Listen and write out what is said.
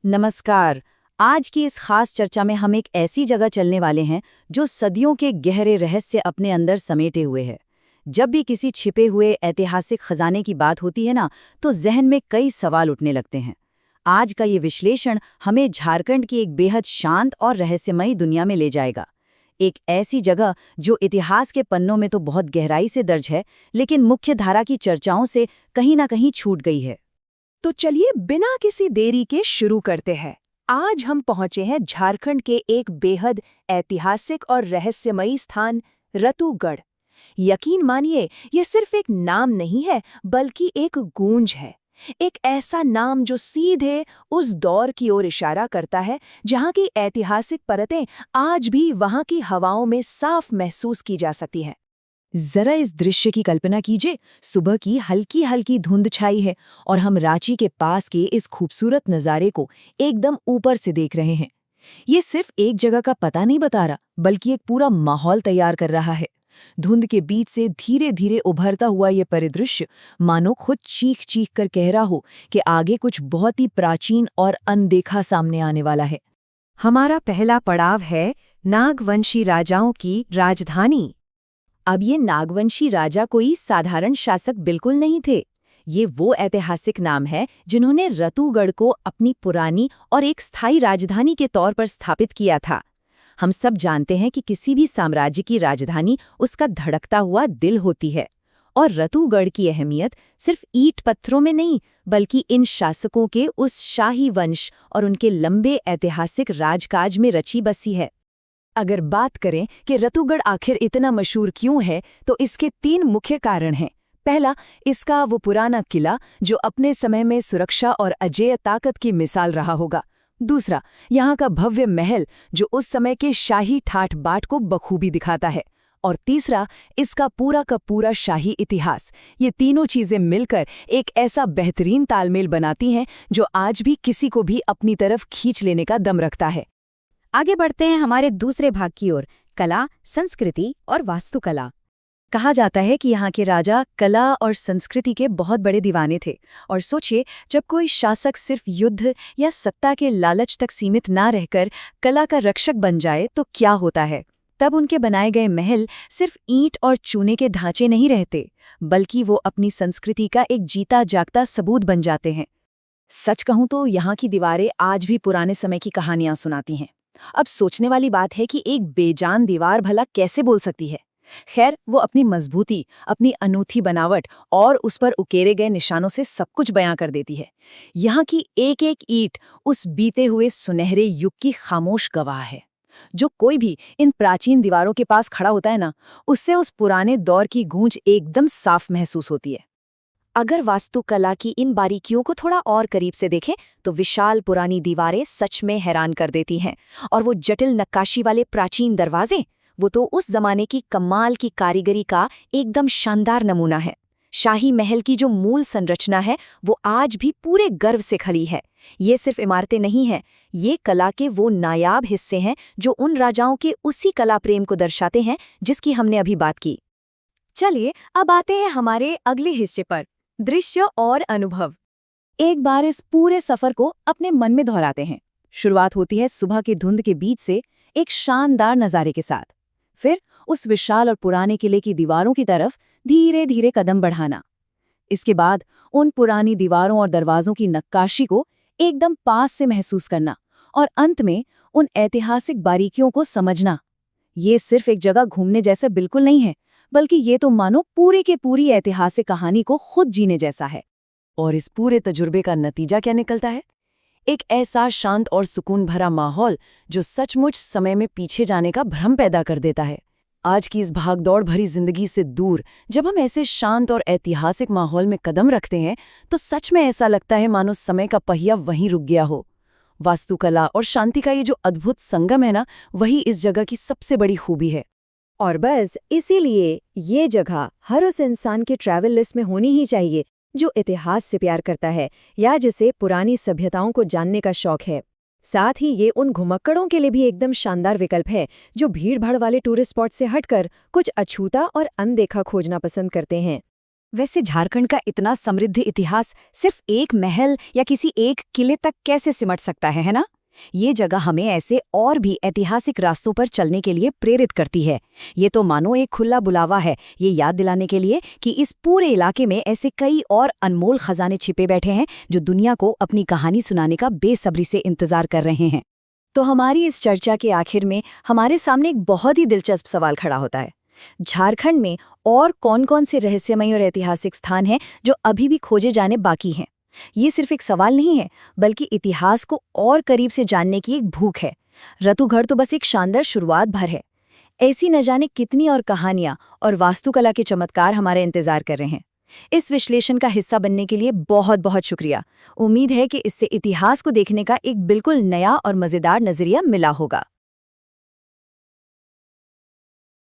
नमस्कार। आज की इस खास चर्चा में हम एक ऐसी जगह चलने वाले हैं जो सदियों के गहरे रहस्य अपने अंदर समेटे हुए है। जब भी किसी छिपे हुए ऐतिहासिक खजाने की बात होती है ना, तो जहन में कई सवाल उठने लगते हैं। आज का ये विश्लेषण हमें झारखंड की एक बेहद शांत और रहस्यमयी दुनिया में ले जाएगा। एक ऐसी जगह जो इतिहास के पन्नों में तो बहुत गहराई से दर्ज है, लेकिन मुख्य धारा की चर्चाओं से कहीं ना कहीं छूट गई है। तो चलिए बिना किसी देरी के शुरू करते हैं। आज हम पहुंचे हैं झारखंड के एक बेहद ऐतिहासिक और रहस्यमयी स्थान रतुगढ़। यकीन मानिए, ये सिर्फ एक नाम नहीं है बल्कि एक गूंज है। एक ऐसा नाम जो सीधे उस दौर की ओर इशारा करता है जहां की ऐतिहासिक परतें आज भी वहां की हवाओं में साफ महसूस की जा सकती हैं। जरा इस दृश्य की कल्पना कीजिए। सुबह की हल्की हल्की धुंध छाई है और हम रांची के पास के इस खूबसूरत नज़ारे को एकदम ऊपर से देख रहे हैं। ये सिर्फ एक जगह का पता नहीं बता रहा, बल्कि एक पूरा माहौल तैयार कर रहा है। धुंध के बीच से धीरे धीरे उभरता हुआ ये परिदृश्य मानो खुद चीख चीख कर कह रहा हो कि आगे कुछ बहुत ही प्राचीन और अनदेखा सामने आने वाला है। हमारा पहला पड़ाव है नागवंशी राजाओं की राजधानी। अब ये नागवंशी राजा कोई साधारण शासक बिल्कुल नहीं थे। ये वो ऐतिहासिक नाम है जिन्होंने रतुगढ़ को अपनी पुरानी और एक स्थायी राजधानी के तौर पर स्थापित किया था। हम सब जानते हैं कि किसी भी साम्राज्य की राजधानी उसका धड़कता हुआ दिल होती है, और रतुगढ़ की अहमियत सिर्फ ईंट पत्थरों में नहीं, बल्कि इन शासकों के उस शाही वंश और उनके लंबे ऐतिहासिक राजकाज में रची बसी है। अगर बात करें कि रतुगढ़ आखिर इतना मशहूर क्यों है, तो इसके 3 मुख्य कारण हैं। पहला, इसका वो पुराना किला जो अपने समय में सुरक्षा और अजेय ताकत की मिसाल रहा होगा। दूसरा, यहाँ का भव्य महल जो उस समय के शाही ठाठ बाट को बखूबी दिखाता है। और तीसरा, इसका पूरा का पूरा शाही इतिहास। ये तीनों चीजें मिलकर एक ऐसा बेहतरीन तालमेल बनाती हैं जो आज भी किसी को भी अपनी तरफ खींच लेने का दम रखता है। आगे बढ़ते हैं हमारे दूसरे भाग की ओर, कला, संस्कृति और वास्तुकला। कहा जाता है कि यहाँ के राजा कला और संस्कृति के बहुत बड़े दीवाने थे। और सोचिए, जब कोई शासक सिर्फ युद्ध या सत्ता के लालच तक सीमित ना रहकर कला का रक्षक बन जाए तो क्या होता है। तब उनके बनाए गए महल सिर्फ ईंट और चूने के ढांचे नहीं रहते, बल्कि वो अपनी संस्कृति का एक जीता जागता सबूत बन जाते हैं। सच कहूं तो यहाँ की दीवारें आज भी पुराने समय की कहानियां सुनाती हैं। अब सोचने वाली बात है कि एक बेजान दीवार भला कैसे बोल सकती है। खैर, वो अपनी मजबूती, अपनी अनूठी बनावट और उस पर उकेरे गए निशानों से सब कुछ बयां कर देती है। यहाँ की एक एक ईंट उस बीते हुए सुनहरे युग की खामोश गवाह है। जो कोई भी इन प्राचीन दीवारों के पास खड़ा होता है ना, उससे उस पुराने दौर की गूंज एकदम साफ महसूस होती है। अगर वास्तुकला की इन बारीकियों को थोड़ा और करीब से देखें तो विशाल पुरानी दीवारें सच में हैरान कर देती हैं। और वो जटिल नक्काशी वाले प्राचीन दरवाजे, वो तो उस जमाने की कमाल की कारीगरी का एकदम शानदार नमूना है। शाही महल की जो मूल संरचना है वो आज भी पूरे गर्व से खड़ी है। ये सिर्फ इमारतें नहीं हैं, ये कला के वो नायाब हिस्से हैं जो उन राजाओं के उसी कला प्रेम को दर्शाते हैं जिसकी हमने अभी बात की। चलिए अब आते हैं हमारे अगले हिस्से पर, दृश्य और अनुभव। एक बार इस पूरे सफर को अपने मन में दोहराते हैं। शुरुआत होती है सुबह की धुंध के बीच से एक शानदार नज़ारे के साथ। फिर उस विशाल और पुराने किले की दीवारों की तरफ धीरे धीरे कदम बढ़ाना। इसके बाद उन पुरानी दीवारों और दरवाजों की नक्काशी को एकदम पास से महसूस करना, और अंत में उन ऐतिहासिक बारीकियों को समझना। ये सिर्फ एक जगह घूमने जैसा बिल्कुल नहीं है, बल्कि ये तो मानो पूरी के पूरी ऐतिहासिक कहानी को खुद जीने जैसा है। और इस पूरे तजुर्बे का नतीजा क्या निकलता है? एक ऐसा शांत और सुकून भरा माहौल जो सचमुच समय में पीछे जाने का भ्रम पैदा कर देता है। आज की इस भागदौड़ भरी जिंदगी से दूर जब हम ऐसे शांत और ऐतिहासिक माहौल में कदम रखते हैं तो सच में ऐसा लगता है मानो समय का पहिया वहीं रुक गया हो। वास्तुकला और शांति का ये जो अद्भुत संगम है ना, वही इस जगह की सबसे बड़ी खूबी है। और बस इसीलिए ये जगह हर उस इंसान के ट्रैवल लिस्ट में होनी ही चाहिए जो इतिहास से प्यार करता है या जिसे पुरानी सभ्यताओं को जानने का शौक है। साथ ही ये उन घुमक्कड़ों के लिए भी एकदम शानदार विकल्प है जो भीड़-भाड़ वाले टूरिस्ट स्पॉट से हटकर कुछ अछूता और अनदेखा खोजना पसंद करते हैं। वैसे झारखंड का इतना समृद्ध इतिहास सिर्फ एक महल या किसी एक किले तक कैसे सिमट सकता है ना? ये जगह हमें ऐसे और भी ऐतिहासिक रास्तों पर चलने के लिए प्रेरित करती है। ये तो मानो एक खुला बुलावा है, ये याद दिलाने के लिए कि इस पूरे इलाके में ऐसे कई और अनमोल खजाने छिपे बैठे हैं जो दुनिया को अपनी कहानी सुनाने का बेसब्री से इंतजार कर रहे हैं। तो हमारी इस चर्चा के आखिर में हमारे सामने एक बहुत ही दिलचस्प सवाल खड़ा होता है। झारखंड में और कौन-कौन से रहस्यमय और ऐतिहासिक स्थान हैं जो अभी भी खोजे जाने बाकी हैं? ये सिर्फ एक सवाल नहीं है, बल्कि इतिहास को और करीब से जानने की एक भूख है। रतुगढ़ तो बस एक शानदार शुरुआत भर है। ऐसी न जाने कितनी और कहानियां और वास्तुकला के चमत्कार हमारे इंतजार कर रहे हैं। इस विश्लेषण का हिस्सा बनने के लिए बहुत बहुत शुक्रिया। उम्मीद है कि इससे इतिहास को देखने का एक बिल्कुल नया और मजेदार नजरिया मिला होगा।